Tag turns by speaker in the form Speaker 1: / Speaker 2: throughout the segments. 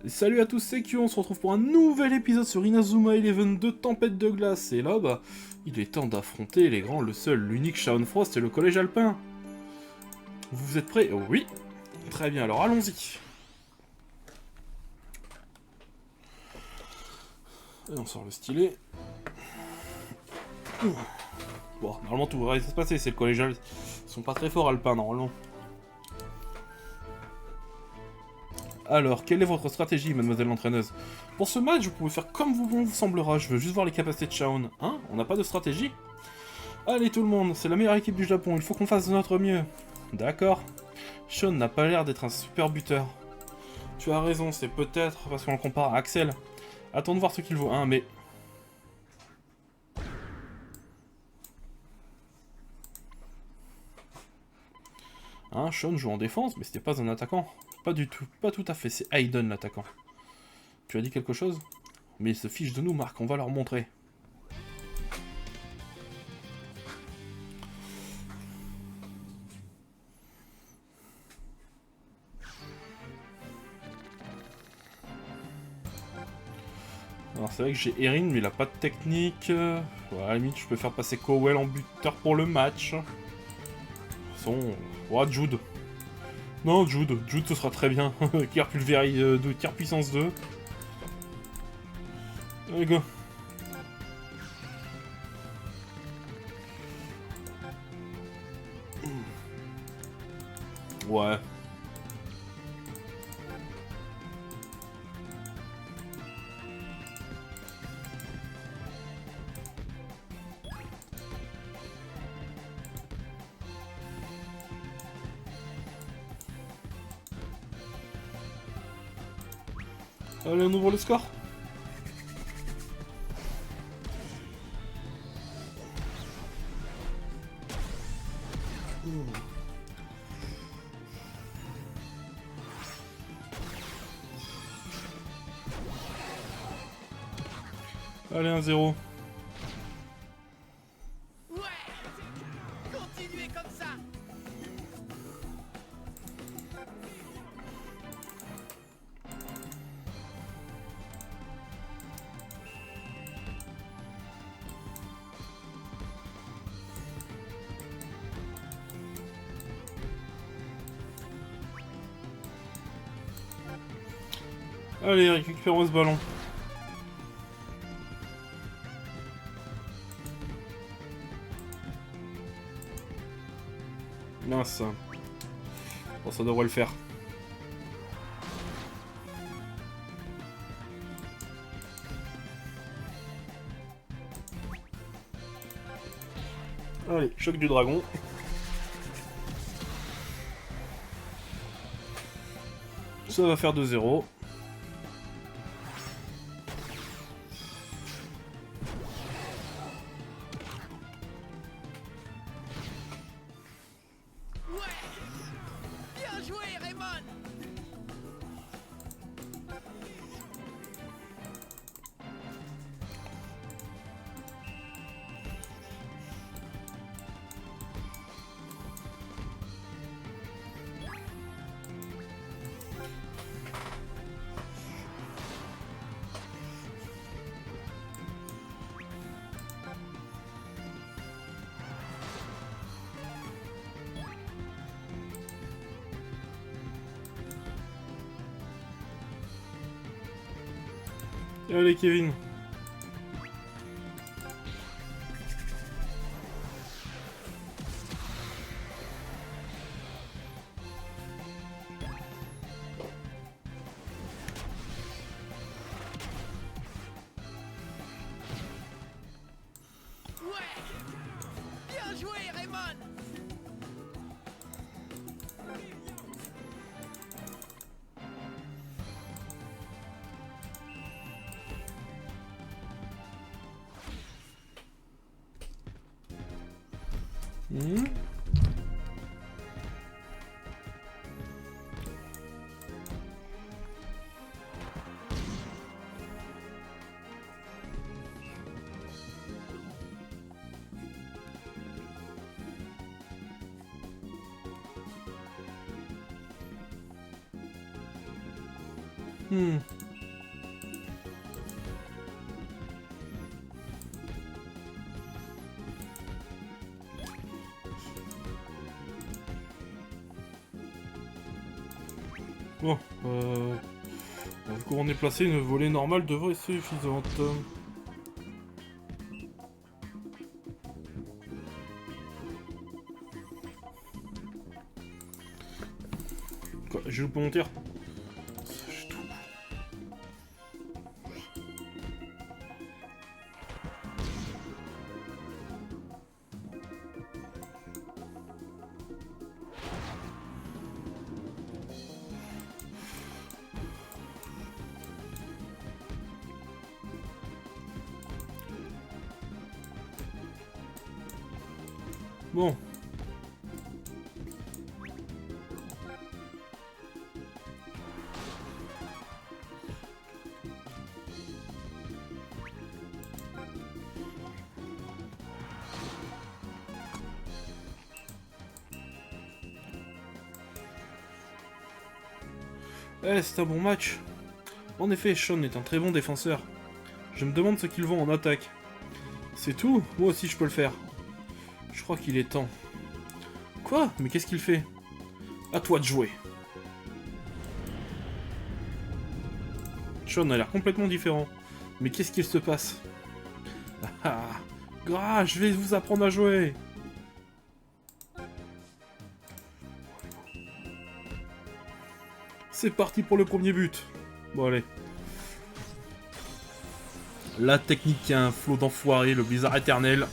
Speaker 1: Salut à tous, c'est Q, on se retrouve pour un nouvel épisode sur Inazuma Eleven de Tempête de Glace, et là, il est temps d'affronter les grands, le seul, l'unique Shaun Frost et le collège alpin. Vous êtes prêts? Oh, oui. Très bien, alors allons-y. Et on sort le stylet. Bon, normalement tout va se passer, c'est le collégial. Ils sont pas très forts alpins, normalement. Alors, quelle est votre stratégie, mademoiselle l'entraîneuse? Pour ce match, vous pouvez faire comme vous semblera, je veux juste voir les capacités de Shaun. Hein? On n'a pas de stratégie? Allez tout le monde, c'est la meilleure équipe du Japon, il faut qu'on fasse de notre mieux. D'accord. Shaun n'a pas l'air d'être un super buteur. Tu as raison, c'est peut-être parce qu'on le compare à Axel. Attends de voir ce qu'il vaut, hein, mais... Hein, Shaun joue en défense, mais c'était pas un attaquant. Pas du tout, pas tout à fait, c'est Hayden l'attaquant. Tu as dit quelque chose? Mais ils se fichent de nous, Marc, on va leur montrer. Alors c'est vrai que j'ai Erin, mais il a pas de technique. Ouais, à la limite, je peux faire passer Cowell en buteur pour le match. Son... Ouais, Jude. Non, Jude ce sera très bien. Tir pulvérise de tir puissance 2. Allez, go. Ouais. Allez, on ouvre le score. Allez, 1-0.
Speaker 2: Ouais, continuez comme ça.
Speaker 1: Allez, récupérons ce ballon. Mince. Bon, ça devrait le faire. Allez, choc du dragon. Ça va faire 2-0.
Speaker 2: Ouais, bien joué, Raymond.
Speaker 1: Allez, Kevin.
Speaker 2: Ouais, bien joué, Raymond.
Speaker 1: Hmm. Hmm. Bon, vu qu'on est placé, une volée normale devrait être suffisante. Quoi, j'ai loupé mon tir? J'ai tout. Bon. Eh, c'est un bon match. En effet, Sean est un très bon défenseur. Je me demande ce qu'ils vont en attaque. C'est tout? Moi aussi je peux le faire. Je crois qu'il est temps. Quoi? Mais qu'est-ce qu'il fait? À toi de jouer. Sean a l'air complètement différent. Mais qu'est-ce qu'il se passe? Ah, Gras, je vais vous apprendre à jouer. C'est parti pour le premier but. Bon allez. La technique qui a un flot d'enfoirés, le blizzard éternel.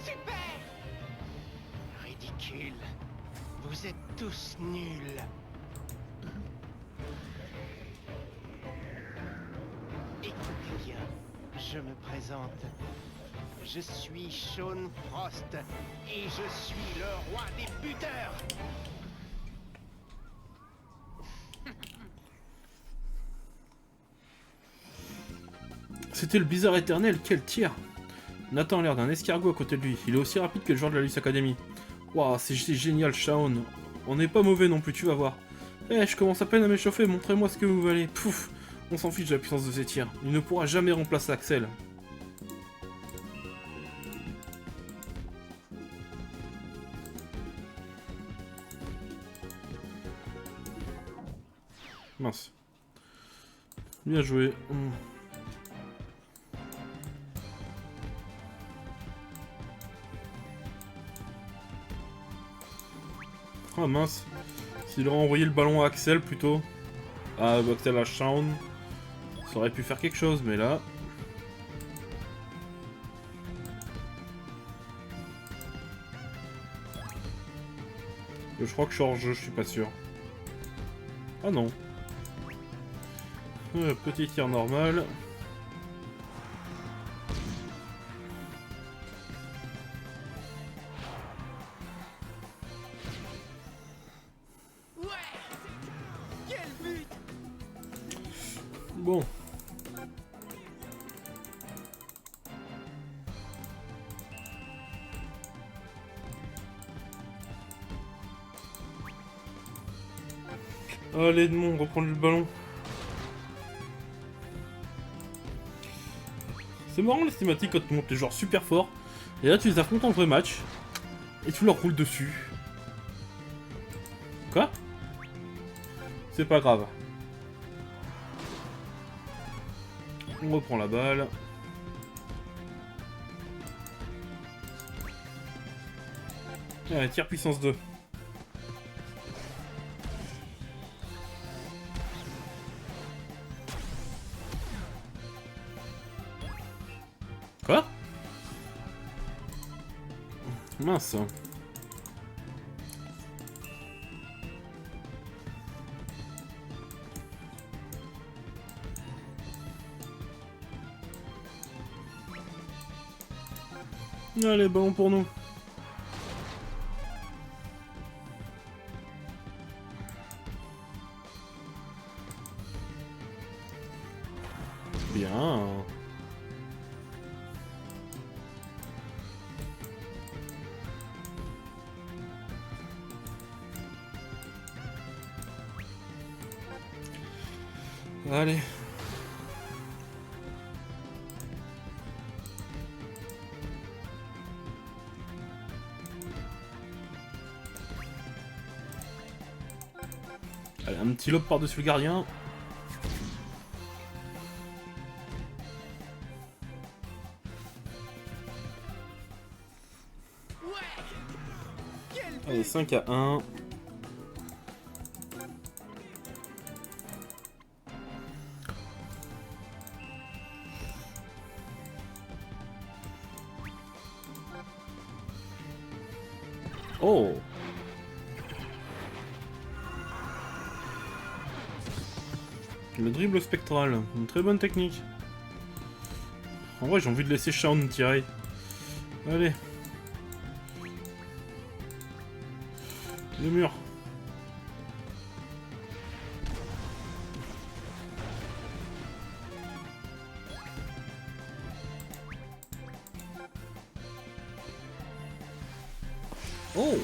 Speaker 2: Super!
Speaker 3: Ridicule. Vous êtes tous nuls. Écoutez bien, je me présente. Je suis Sean Frost et je suis le roi des buteurs.
Speaker 1: C'était le blizzard éternel, quel tir! Nathan a l'air d'un escargot à côté de lui. Il est aussi rapide que le joueur de la Luce Academy. Waouh, c'est génial, Shaun. On n'est pas mauvais non plus, tu vas voir. Eh, je commence à peine à m'échauffer, montrez-moi ce que vous valez. Pouf, on s'en fiche de la puissance de ces tirs. Il ne pourra jamais remplacer Axel. Mince. Bien joué. Ah mince. S'il aurait envoyé le ballon à Axel plutôt. À Axel à Shaun. Ça aurait pu faire quelque chose, mais là... Je crois que je suis hors jeu, je suis pas sûr. Ah non. Petit tir normal.
Speaker 2: Ouais! Quel but!
Speaker 1: Bon. Allez Edmond, reprendre le ballon. C'est marrant les cinématiques quand tu montes les joueurs super forts. Et là tu les affrontes en vrai match. Et tu leur roules dessus. Quoi? C'est pas grave. On reprend la balle. Allez, tir puissance 2. Quoi? Mince. Allez, ballon pour nous. Bien. Allez. Allez, un petit lob par-dessus le gardien.
Speaker 2: Ouais. Quel but.
Speaker 1: Allez, 5-1. Oh! Le dribble spectral, une très bonne technique. En vrai, j'ai envie de laisser Shaun tirer. Allez. Le mur. Oh!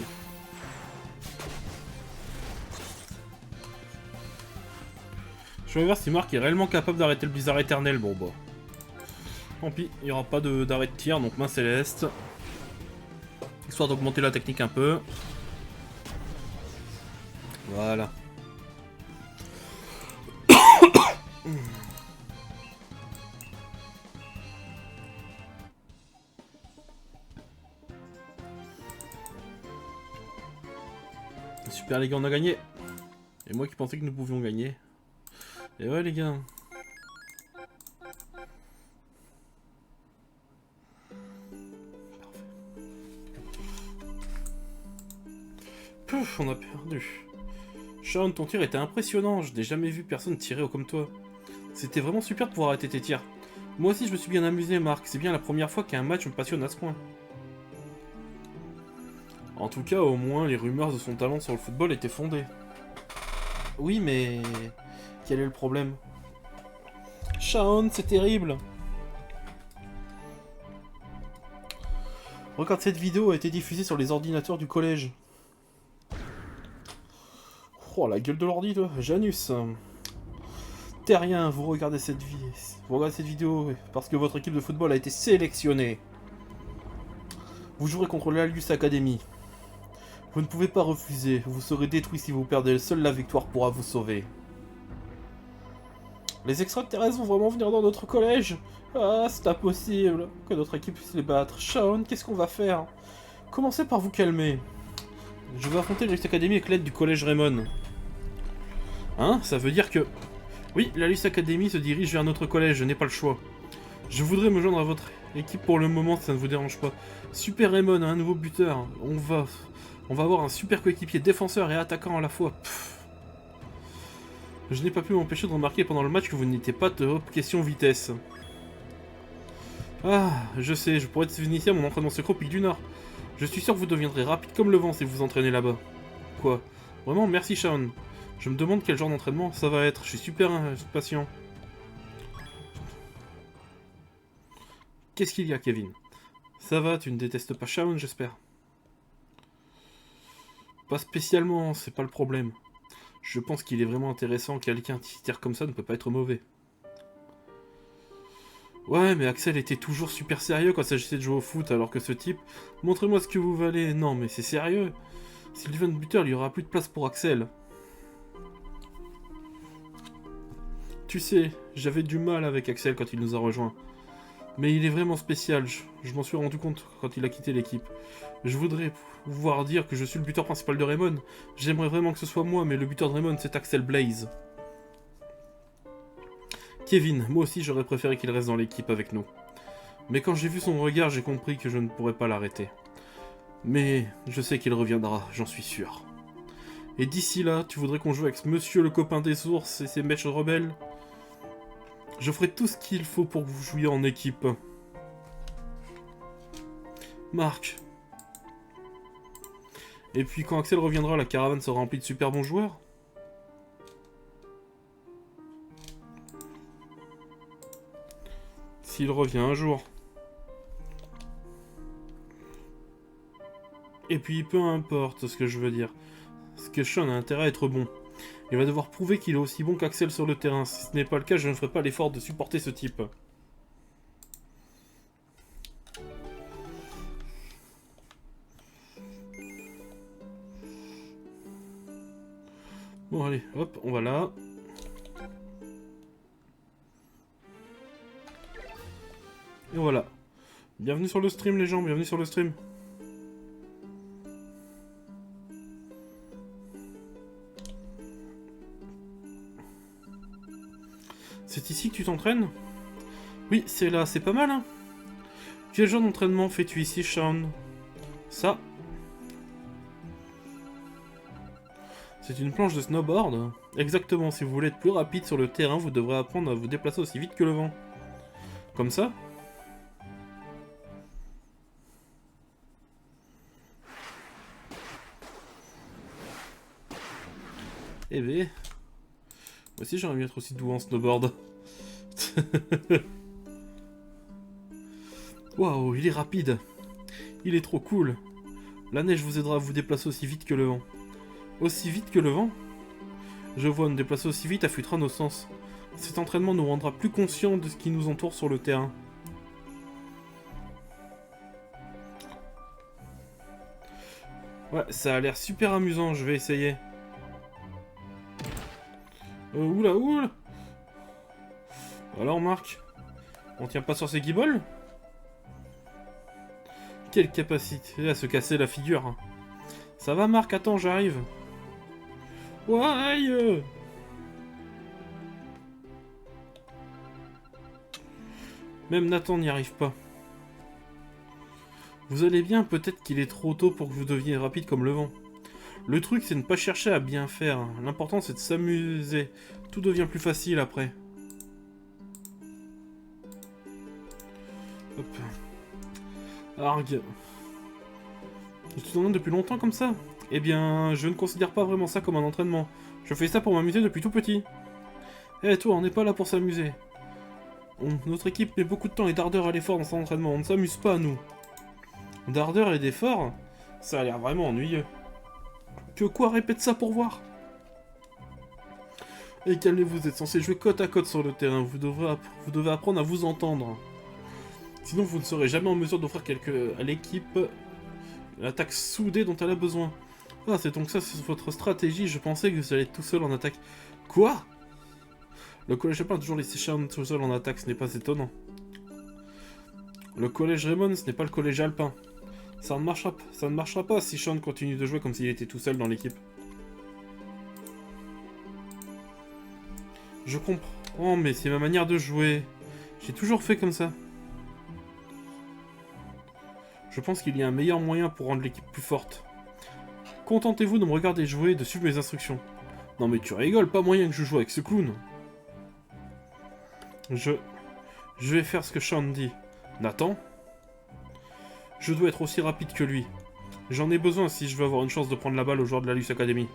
Speaker 1: Je vais voir si Marc est réellement capable d'arrêter le blizzard éternel. Bon bah. Tant pis, il n'y aura pas d'arrêt de tir, donc main céleste. Histoire d'augmenter la technique un peu. Voilà. Super les gars, on a gagné. Et moi qui pensais que nous pouvions gagner. Et ouais les gars. Pouf, on a perdu. Shaun, ton tir était impressionnant, je n'ai jamais vu personne tirer comme toi. C'était vraiment super de pouvoir arrêter tes tirs. Moi aussi je me suis bien amusé Marc, c'est bien la première fois qu'un match me passionne à ce point. En tout cas, au moins, les rumeurs de son talent sur le football étaient fondées. Oui, mais... quel est le problème? Shaun, c'est terrible. Regarde, cette vidéo a été diffusée sur les ordinateurs du collège. Oh, la gueule de l'ordi, toi. Janus. Terrien, vous regardez cette vidéo parce que votre équipe de football a été sélectionnée. Vous jouerez contre l'Alius Academy. Vous ne pouvez pas refuser, vous serez détruit si vous perdez, seule la victoire pourra vous sauver. Les extraterrestres vont vraiment venir dans notre collège? Ah, c'est impossible que notre équipe puisse les battre. Shaun, qu'est-ce qu'on va faire? Commencez par vous calmer. Je vais affronter l'Alius Academy avec l'aide du collège Raymond. Hein? Ça veut dire que... Oui, l'Alius Academy se dirige vers notre collège, je n'ai pas le choix. Je voudrais me joindre à votre équipe pour le moment, si ça ne vous dérange pas. Super Raymond, un nouveau buteur. On va avoir un super coéquipier défenseur et attaquant à la fois. Pff. Je n'ai pas pu m'empêcher de remarquer pendant le match que vous n'étiez pas top question vitesse. Ah, je sais, je pourrais être initié à mon entraînement secret au Pic du Nord. Je suis sûr que vous deviendrez rapide comme le vent si vous vous entraînez là-bas. Quoi? Vraiment, merci Shaun. Je me demande quel genre d'entraînement ça va être. Je suis super patient. Qu'est-ce qu'il y a, Kevin? Ça va, tu ne détestes pas Shaun, j'espère? Pas spécialement, c'est pas le problème. Je pense qu'il est vraiment intéressant, quelqu'un qui tire comme ça ne peut pas être mauvais. Ouais, mais Axel était toujours super sérieux quand il s'agissait de jouer au foot, alors que ce type... Montrez-moi ce que vous valez. Non, mais c'est sérieux. S'il devient buteur, il n'y aura plus de place pour Axel. Tu sais, j'avais du mal avec Axel quand il nous a rejoints. Mais il est vraiment spécial, je m'en suis rendu compte quand il a quitté l'équipe. Je voudrais pouvoir dire que je suis le buteur principal de Raymond. J'aimerais vraiment que ce soit moi, mais le buteur de Raymond, c'est Axel Blaze. Kevin, moi aussi j'aurais préféré qu'il reste dans l'équipe avec nous. Mais quand j'ai vu son regard, j'ai compris que je ne pourrais pas l'arrêter. Mais je sais qu'il reviendra, j'en suis sûr. Et d'ici là, tu voudrais qu'on joue avec Monsieur le copain des ours et ses mèches rebelles? Je ferai tout ce qu'il faut pour que vous jouiez en équipe. Marc. Et puis quand Axel reviendra, la caravane sera remplie de super bons joueurs. S'il revient un jour. Et puis peu importe ce que je veux dire. Parce que Shaun a intérêt à être bon. Il va devoir prouver qu'il est aussi bon qu'Axel sur le terrain. Si ce n'est pas le cas, je ne ferai pas l'effort de supporter ce type. Bon allez, hop, on va là. Et voilà. Bienvenue sur le stream les gens, bienvenue sur le stream. C'est ici que tu t'entraînes? Oui, c'est là, c'est pas mal hein. Quel genre d'entraînement fais-tu ici, Sean? Ça. C'est une planche de snowboard. Exactement, si vous voulez être plus rapide sur le terrain, vous devrez apprendre à vous déplacer aussi vite que le vent. Comme ça. Eh ben... Moi aussi j'aimerais bien être aussi doux en snowboard. Waouh, il est rapide. Il est trop cool. La neige vous aidera à vous déplacer aussi vite que le vent. Aussi vite que le vent? Je vois, nous déplacer aussi vite affûtera nos sens. Cet entraînement nous rendra plus conscients de ce qui nous entoure sur le terrain. Ouais, ça a l'air super amusant, je vais essayer. Oula, oula. Alors Marc, on tient pas sur ses guibolles? Quelle capacité à se casser la figure. Ça va Marc, attends, j'arrive. Ouais. Même Nathan n'y arrive pas. Vous allez bien, peut-être qu'il est trop tôt pour que vous deveniez rapide comme le vent. Le truc, c'est de ne pas chercher à bien faire. L'important, c'est de s'amuser. Tout devient plus facile après. Hop. Arg. Tu t'entraînes depuis longtemps comme ça? Eh bien, je ne considère pas vraiment ça comme un entraînement. Je fais ça pour m'amuser depuis tout petit. Eh toi, on n'est pas là pour s'amuser. Notre équipe met beaucoup de temps et d'ardeur à l'effort dans son entraînement. On ne s'amuse pas, nous. D'ardeur et d'effort? Ça a l'air vraiment ennuyeux. Que quoi? Répète ça pour voir. Et calmez-vous, vous êtes censé jouer côte à côte sur le terrain. Vous devez apprendre à vous entendre. Sinon, vous ne serez jamais en mesure d'offrir à l'équipe l'attaque soudée dont elle a besoin. Ah, c'est donc ça, c'est votre stratégie. Je pensais que vous alliez être tout seul en attaque. Quoi? Le collège Alpin a toujours laissé Sean tout seul en attaque, ce n'est pas étonnant. Le collège Raymond, ce n'est pas le collège Alpin. Ça ne marchera pas si Sean continue de jouer comme s'il était tout seul dans l'équipe. Je comprends, mais c'est ma manière de jouer. J'ai toujours fait comme ça. Je pense qu'il y a un meilleur moyen pour rendre l'équipe plus forte. Contentez-vous de me regarder jouer et de suivre mes instructions. Non mais tu rigoles, pas moyen que je joue avec ce clown. Je vais faire ce que Sean dit. Nathan? Je dois être aussi rapide que lui. J'en ai besoin si je veux avoir une chance de prendre la balle aux joueurs de la Luce Academy.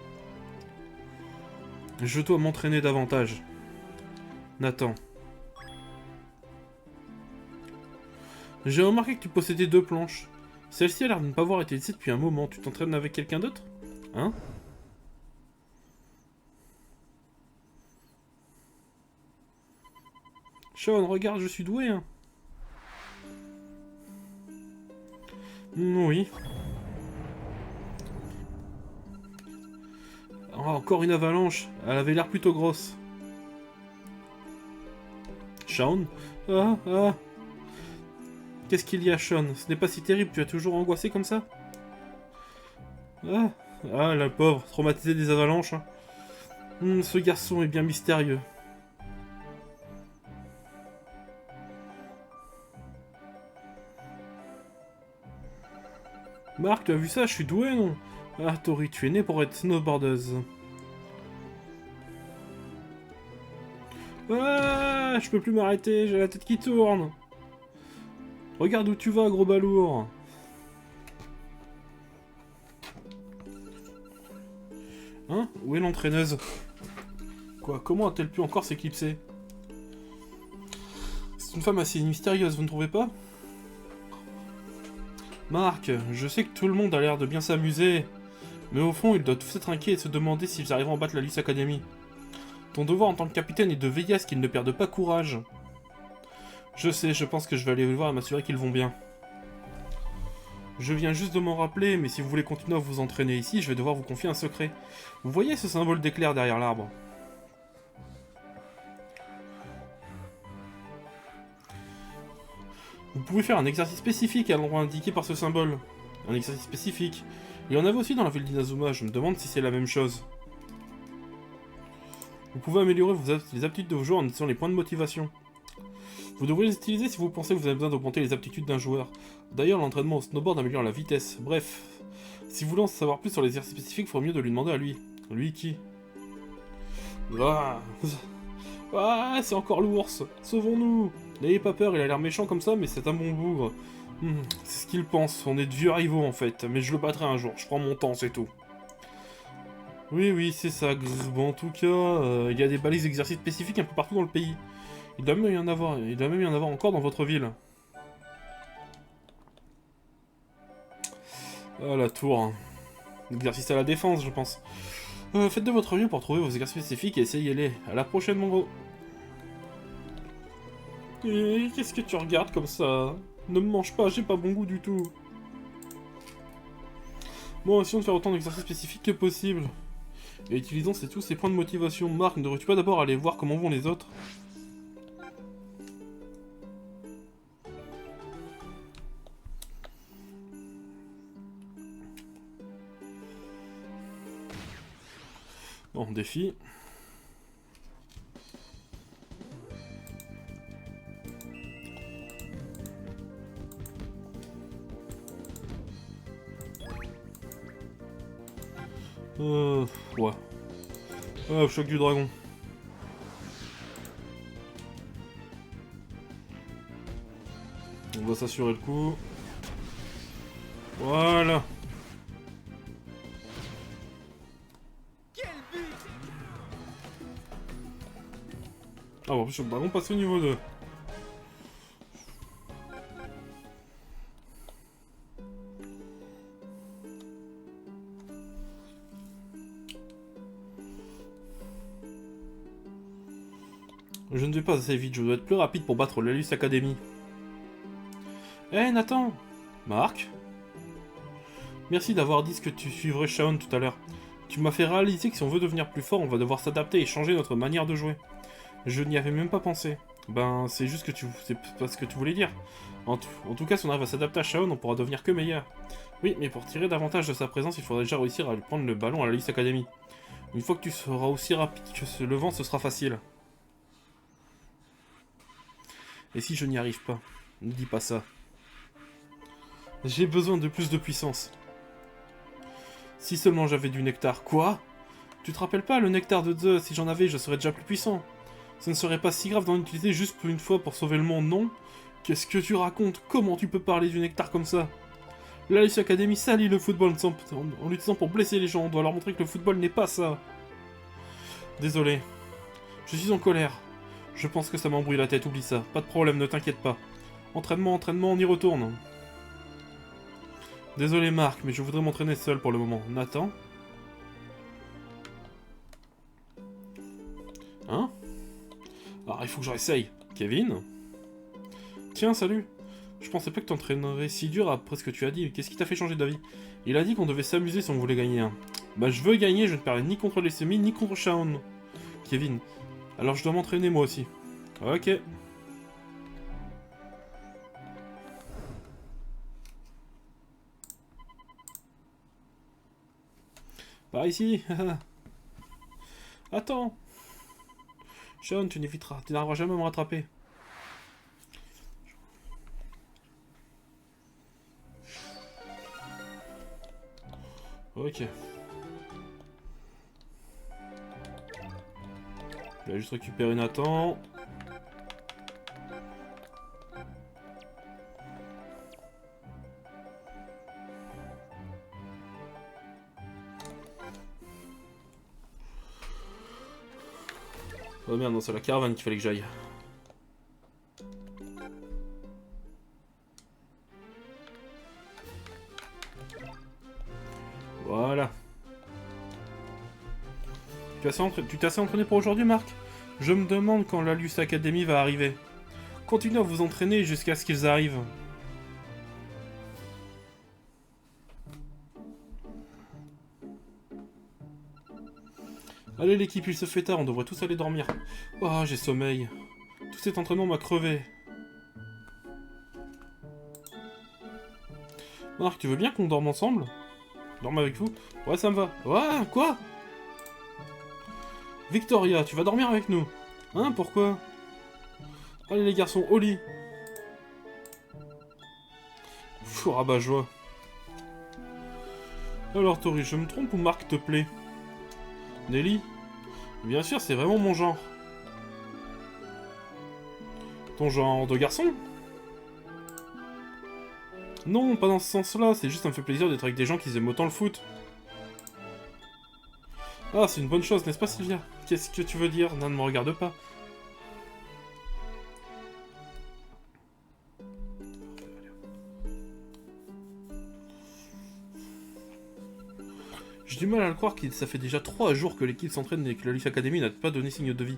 Speaker 1: Je dois m'entraîner davantage. Nathan. J'ai remarqué que tu possédais 2 planches. Celle-ci a l'air de ne pas avoir été laissée depuis un moment. Tu t'entraînes avec quelqu'un d'autre? Hein? Sean, regarde, je suis doué, hein. Oui. Oh, encore une avalanche. Elle avait l'air plutôt grosse. Sean? Ah. Qu'est-ce qu'il y a, Sean? Ce n'est pas si terrible, tu as toujours angoissé comme ça? Ah, la pauvre, traumatisée des avalanches. Hein. Ce garçon est bien mystérieux. Marc, tu as vu ça? Je suis doué, non? Ah, Tori, tu es né pour être snowboardeuse. Ah, je peux plus m'arrêter, j'ai la tête qui tourne. Regarde où tu vas, gros balourd. Hein? Où est l'entraîneuse? Quoi? Comment a-t-elle pu encore s'éclipser? C'est une femme assez mystérieuse, vous ne trouvez pas? Marc, je sais que tout le monde a l'air de bien s'amuser. Mais au fond, ils doivent tous être inquiets et se demander s'ils arriveront à battre la Luce Academy. Ton devoir en tant que capitaine est de veiller à ce qu'ils ne perdent pas courage. Je sais, je pense que je vais aller les voir et m'assurer qu'ils vont bien. Je viens juste de m'en rappeler, mais si vous voulez continuer à vous entraîner ici, je vais devoir vous confier un secret. Vous voyez ce symbole d'éclair derrière l'arbre? Vous pouvez faire un exercice spécifique à l'endroit indiqué par ce symbole. Un exercice spécifique. Il y en avait aussi dans la ville d'Inazuma, je me demande si c'est la même chose. Vous pouvez améliorer les aptitudes de vos joueurs en utilisant les points de motivation. Vous devrez les utiliser si vous pensez que vous avez besoin d'augmenter les aptitudes d'un joueur. D'ailleurs, l'entraînement au snowboard améliore la vitesse. Bref, si vous voulez en savoir plus sur les exercices spécifiques, il faudrait mieux de lui demander à lui. Lui qui? Ah, c'est encore l'ours. Sauvons-nous. N'ayez pas peur, il a l'air méchant comme ça, mais c'est un bon bougre. C'est ce qu'il pense, on est de vieux rivaux en fait, mais je le battrai un jour, je prends mon temps, c'est tout. Oui, c'est ça. Bon, en tout cas, il y a des balises d'exercices spécifiques un peu partout dans le pays. Il doit même y en avoir encore dans votre ville. Ah, la tour. Exercice à la défense, je pense. Faites de votre mieux pour trouver vos exercices spécifiques et essayez-les. À la prochaine, mon gros. Qu'est-ce que tu regardes comme ça? Ne me mange pas, j'ai pas bon goût du tout. Bon, essayons de faire autant d'exercices spécifiques que possible. Et utilisons tous ces points de motivation. Marc, ne devrais-tu pas d'abord aller voir comment vont les autres? Bon, défi. Ouais. Ah, choc du dragon. On va s'assurer le coup. Voilà.
Speaker 2: Quel but!
Speaker 1: Ah, en plus, choc du dragon passe au niveau 2. Je ne vais pas assez vite, je dois être plus rapide pour battre l'Alus Academy. Nathan! Marc? Merci d'avoir dit ce que tu suivrais Shaon tout à l'heure. Tu m'as fait réaliser que si on veut devenir plus fort, on va devoir s'adapter et changer notre manière de jouer. Je n'y avais même pas pensé. Ben, c'est juste que c'est pas ce que tu voulais dire. En tout cas, si on arrive à s'adapter à Shaon, on pourra devenir que meilleur. Oui, mais pour tirer davantage de sa présence, il faudrait déjà réussir à lui prendre le ballon à l'Alus Academy. Une fois que tu seras aussi rapide que le vent, ce sera facile. Et si je n'y arrive pas? Ne dis pas ça. J'ai besoin de plus de puissance. Si seulement j'avais du nectar. Quoi? Tu te rappelles pas, le nectar de Zeus, si j'en avais, je serais déjà plus puissant. Ce ne serait pas si grave d'en utiliser juste pour une fois pour sauver le monde, non? Qu'est-ce que tu racontes? Comment tu peux parler du nectar comme ça? La Lucie Academy salit le football en l'utilisant pour blesser les gens. On doit leur montrer que le football n'est pas ça. Désolé. Je suis en colère. Je pense que ça m'embrouille la tête, oublie ça. Pas de problème, ne t'inquiète pas. Entraînement, on y retourne. Désolé Marc, mais je voudrais m'entraîner seul pour le moment. Nathan? Hein? Ah, il faut que je réessaye. Kevin? Tiens, salut. Je pensais pas que t'entraînerais si dur après ce que tu as dit. Qu'est-ce qui t'a fait changer d'avis? Il a dit qu'on devait s'amuser si on voulait gagner. Bah, je veux gagner, je ne perds ni contre les semis, ni contre Shaon. Kevin. Alors je dois m'entraîner moi aussi. Ok. Par ici. Attends. Shaon, tu n'arriveras jamais à me rattraper. Ok. Je vais juste récupérer Nathan. Oh merde, non, c'est la caravane qu'il fallait que j'aille. Voilà. Tu t'es assez entraîné pour aujourd'hui, Marc? Je me demande quand la Luce Academy va arriver. Continuez à vous entraîner jusqu'à ce qu'ils arrivent. Allez l'équipe, il se fait tard, on devrait tous aller dormir. Oh, j'ai sommeil. Tout cet entraînement m'a crevé. Marc, tu veux bien qu'on dorme ensemble? Dorme avec vous? Ouais, ça me va. Ouais, quoi? Victoria, tu vas dormir avec nous? Hein, pourquoi? Allez les garçons, au lit. Pfff, rabat-joie. Alors Tori, je me trompe ou Marc te plaît? Nelly? Bien sûr, c'est vraiment mon genre. Ton genre de garçon? Non, pas dans ce sens-là, c'est juste ça me fait plaisir d'être avec des gens qui aiment autant le foot. Ah, c'est une bonne chose, n'est-ce pas Sylvia? Qu'est-ce que tu veux dire? Non, ne me regarde pas. J'ai du mal à le croire que ça fait déjà 3 jours que l'équipe s'entraîne et que la Leaf Academy n'a pas donné signe de vie.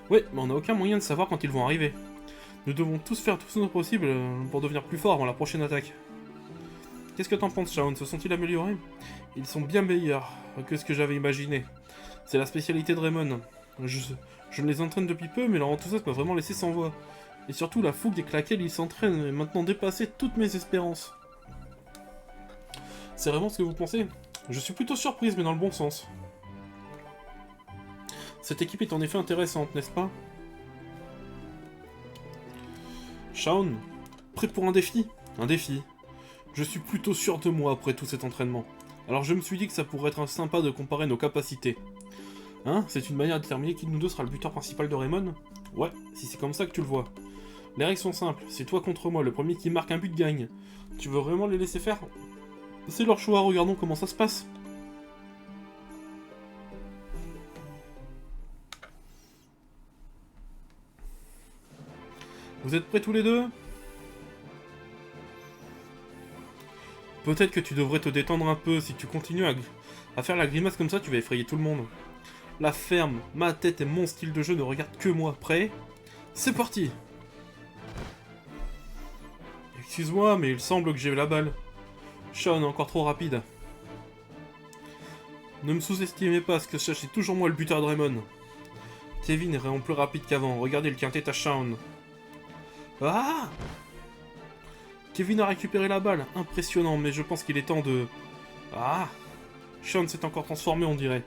Speaker 1: Ouais, mais on n'a aucun moyen de savoir quand ils vont arriver. Nous devons tous faire tout ce possible pour devenir plus forts avant la prochaine attaque. Qu'est-ce que t'en penses, Shaun? Se sont-ils améliorés? Ils sont bien meilleurs que ce que j'avais imaginé. C'est la spécialité de Raymond. Je les entraîne depuis peu, mais leur enthousiasme m'a vraiment laissé sans voix. Et surtout, la fougue avec laquelle ils s'entraînent est maintenant dépassé toutes mes espérances. C'est vraiment ce que vous pensez? Je suis plutôt surprise, mais dans le bon sens. Cette équipe est en effet intéressante, n'est-ce pas? Shaun, prêt pour un défi? Un défi. Je suis plutôt sûr de moi après tout cet entraînement. Alors je me suis dit que ça pourrait être sympa de comparer nos capacités. Hein? C'est une manière de déterminer qui de nous deux sera le buteur principal de Raymond? Ouais, si c'est comme ça que tu le vois. Les règles sont simples, c'est toi contre moi, le premier qui marque un but gagne. Tu veux vraiment les laisser faire? C'est leur choix, regardons comment ça se passe. Vous êtes prêts tous les deux? Peut-être que tu devrais te détendre un peu, si tu continues à faire la grimace comme ça, tu vas effrayer tout le monde. La ferme, ma tête et mon style de jeu ne regardent que moi. Prêt? C'est parti! Excuse-moi, mais il semble que j'ai la balle. Shaun est encore trop rapide. Ne me sous-estimez pas, ce que je cherche, c'est toujours moi le buteur de Raymond. Kevin est vraiment plus rapide qu'avant, regardez le quintet à Shaun. Ah! Kevin a récupéré la balle, impressionnant, mais je pense qu'il est temps de... Ah! Shaun s'est encore transformé, on dirait.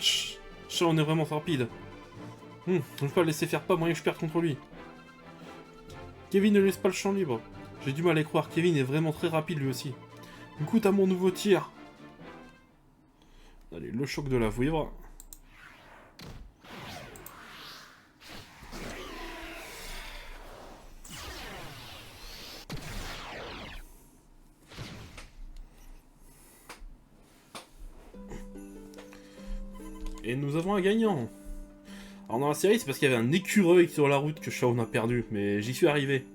Speaker 1: Chut, Shaun est vraiment rapide. Je ne peux pas le laisser faire, pas moyen que je perde contre lui. Kevin ne laisse pas le champ libre. J'ai du mal à y croire, Kevin est vraiment très rapide lui aussi. Écoute à mon nouveau tir. Allez, le choc de la vouivre. Et nous avons un gagnant. Alors dans la série, c'est parce qu'il y avait un écureuil sur la route que Shaun a perdu, mais j'y suis arrivé.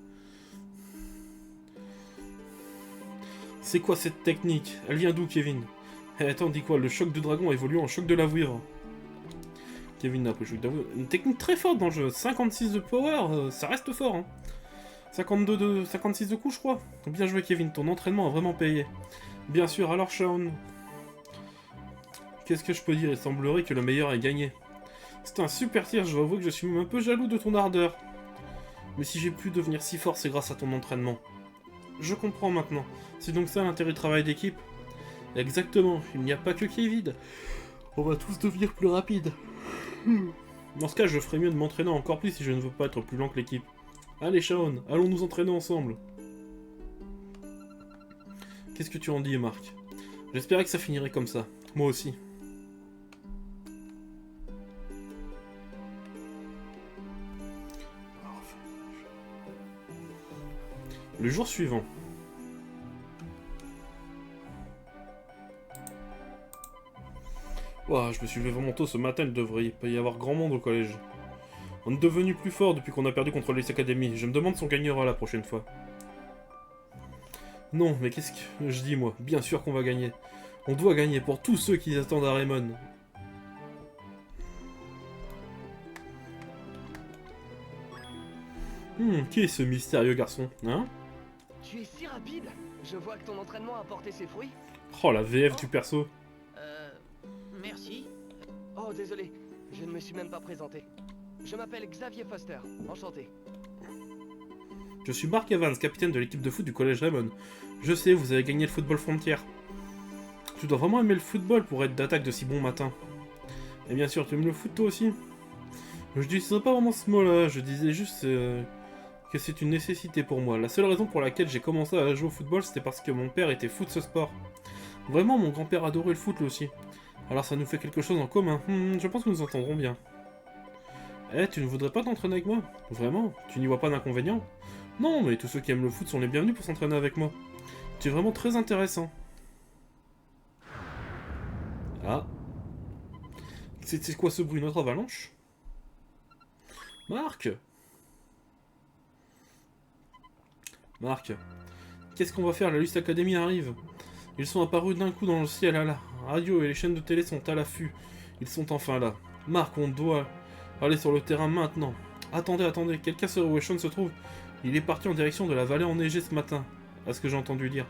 Speaker 1: C'est quoi cette technique? Elle vient d'où, Kevin? Eh, attends, dis quoi? Le choc de dragon évolue en choc de la vouivre. Kevin n'a pas le choc de la vouivre. Une technique très forte dans le jeu. 56 de power, ça reste fort, hein. 56 de coups, je crois. Bien joué, Kevin, ton entraînement a vraiment payé. Bien sûr, alors Shaun... Qu'est-ce que je peux dire? Il semblerait que le meilleur ait gagné. C'est un super tir, je dois avouer que je suis même un peu jaloux de ton ardeur. Mais si j'ai pu devenir si fort, c'est grâce à ton entraînement. Je comprends maintenant. C'est donc ça l'intérêt du travail d'équipe? Exactement, il n'y a pas que Kevin. On va tous devenir plus rapides. Dans ce cas, je ferais mieux de m'entraîner encore plus si je ne veux pas être plus lent que l'équipe. Allez Shaun, allons nous entraîner ensemble. Qu'est-ce que tu en dis, Marc? J'espérais que ça finirait comme ça. Moi aussi. Le jour suivant. Ouah, je me suis levé vraiment tôt ce matin, il devrait pas y avoir grand monde au collège. On est devenu plus fort depuis qu'on a perdu contre les Academy. Je me demande si on gagnera la prochaine fois. Non, mais qu'est-ce que je dis moi? Bien sûr qu'on va gagner. On doit gagner pour tous ceux qui attendent à Raymond. Qui est ce mystérieux garçon, hein?
Speaker 2: Tu es si rapide. Je vois que ton entraînement a porté ses fruits.
Speaker 1: Oh, la VF du perso.
Speaker 3: Merci.
Speaker 2: Oh, désolé. Je ne me suis même pas présenté. Je m'appelle Xavier Foster. Enchanté.
Speaker 1: Je suis Mark Evans, capitaine de l'équipe de foot du collège Raymond. Je sais, vous avez gagné le football frontière. Tu dois vraiment aimer le football pour être d'attaque de si bon matin. Et bien sûr, tu aimes le foot toi aussi? Je n'utiliserai pas vraiment ce mot-là, je disais juste que c'est une nécessité pour moi. La seule raison pour laquelle j'ai commencé à jouer au football, c'était parce que mon père était fou de ce sport. Vraiment, mon grand-père adorait le foot lui aussi. Alors ça nous fait quelque chose en commun. Je pense que nous entendrons bien. Eh, tu ne voudrais pas t'entraîner avec moi? Vraiment? Tu n'y vois pas d'inconvénient? Non, mais tous ceux qui aiment le foot sont les bienvenus pour s'entraîner avec moi. Tu es vraiment très intéressant. Ah. C'est quoi ce bruit? Notre avalanche? Marc? Marc, qu'est-ce qu'on va faire? La Luce Academy arrive. Ils sont apparus d'un coup dans le ciel à la radio et les chaînes de télé sont à l'affût. Ils sont enfin là. Marc, on doit aller sur le terrain maintenant. Attendez, attendez, quelqu'un sait où Sean se trouve? Il est parti en direction de la vallée enneigée ce matin, à ce que j'ai entendu dire.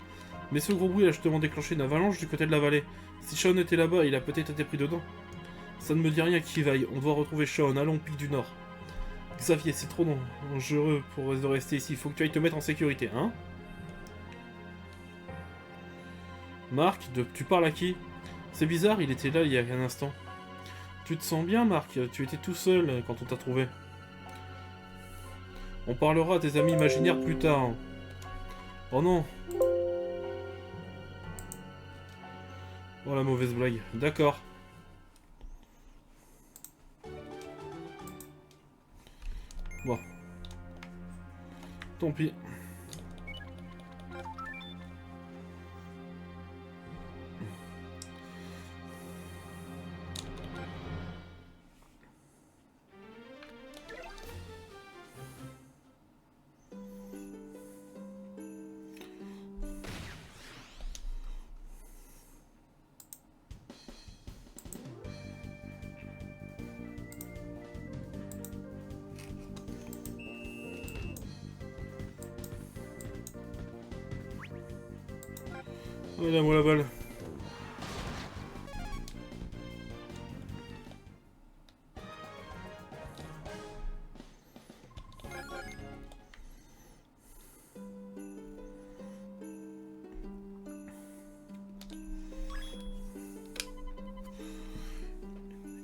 Speaker 1: Mais ce gros bruit a justement déclenché une avalanche du côté de la vallée. Si Sean était là-bas, il a peut-être été pris dedans. Ça ne me dit rien qui vaille, on doit retrouver Sean, allons, pic du Nord. Xavier, c'est trop dangereux pour rester ici, il faut que tu ailles te mettre en sécurité, hein? Marc, tu parles à qui? C'est bizarre, il était là il y a un instant. Tu te sens bien, Marc? Tu étais tout seul quand on t'a trouvé. On parlera à tes amis imaginaires plus tard. Oh non. Oh la mauvaise blague. D'accord. Bon. Tant pis. Voilà, moi la balle.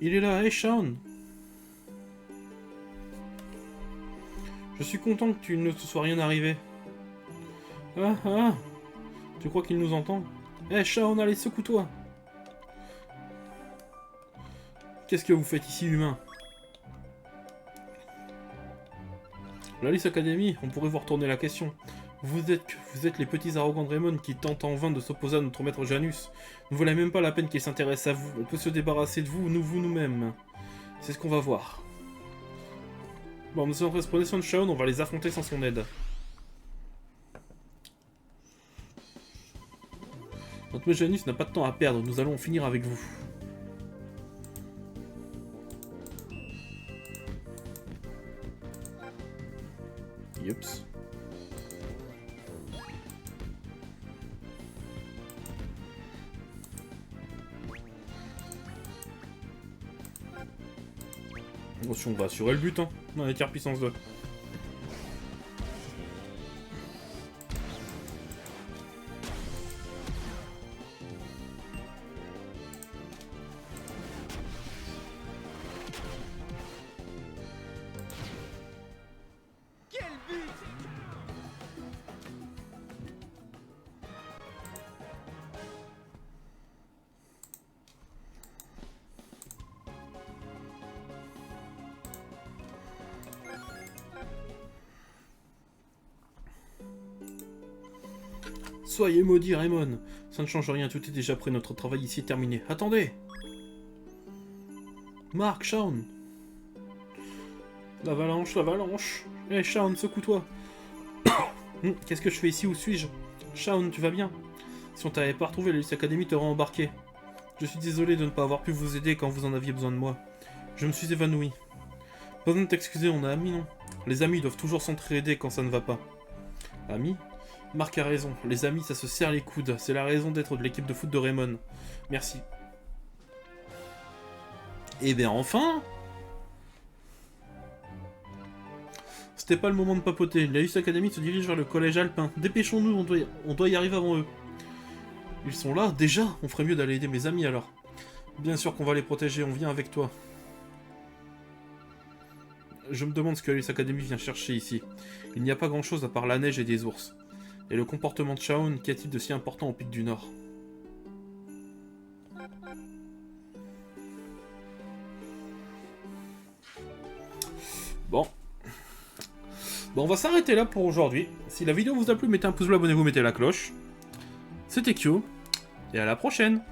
Speaker 1: Il est là, hey Sean. Je suis content que tu ne te sois rien arrivé. Ah ah. Tu crois qu'il nous entend? Eh, Sean, allez, secoue-toi! Qu'est-ce que vous faites ici, humain? La Lice Academy, on pourrait vous retourner la question. Vous êtes les petits arrogants de Raymond qui tentent en vain de s'opposer à notre maître Janus. Ne valait même pas la peine qu'il s'intéresse à vous. On peut se débarrasser de vous, nous-mêmes. C'est ce qu'on va voir. Bon, monsieur Andrés, prenez soin de Sean, on va les affronter sans son aide. Notre maître Janus n'a pas de temps à perdre, nous allons en finir avec vous. Yups. Attention, on va assurer le but, hein. On a tir puissance 2.
Speaker 2: Quel but!
Speaker 1: Soyez maudit, Raymond. Ça ne change rien, tout est déjà prêt, notre travail ici est terminé. Attendez! Marc, Sean! L'avalanche, l'avalanche! Eh, Sean, secoue-toi! Qu'est-ce que je fais ici? Où suis-je? Sean, tu vas bien? Si on t'avait pas retrouvé, l'Hélice Academy t'aurait embarqué. Je suis désolé de ne pas avoir pu vous aider quand vous en aviez besoin de moi. Je me suis évanoui. Pas besoin de t'excuser, on a amis, non? Les amis doivent toujours s'entraider quand ça ne va pas. Amis? Marc a raison, les amis ça se serre les coudes, c'est la raison d'être de l'équipe de foot de Raymond. Merci. Et bien enfin... C'était pas le moment de papoter, l'Hélice Academy se dirige vers le collège alpin. Dépêchons-nous, on doit y arriver avant eux. Ils sont là? Déjà? On ferait mieux d'aller aider mes amis alors. Bien sûr qu'on va les protéger, on vient avec toi. Je me demande ce que l'Hélice Academy vient chercher ici. Il n'y a pas grand chose à part la neige et des ours. Et le comportement de Shaun, qu'y a-t-il de si important au pic du Nord? Bon. Bon, on va s'arrêter là pour aujourd'hui. Si la vidéo vous a plu, mettez un pouce bleu, abonnez-vous, mettez la cloche. C'était Kyo, et à la prochaine!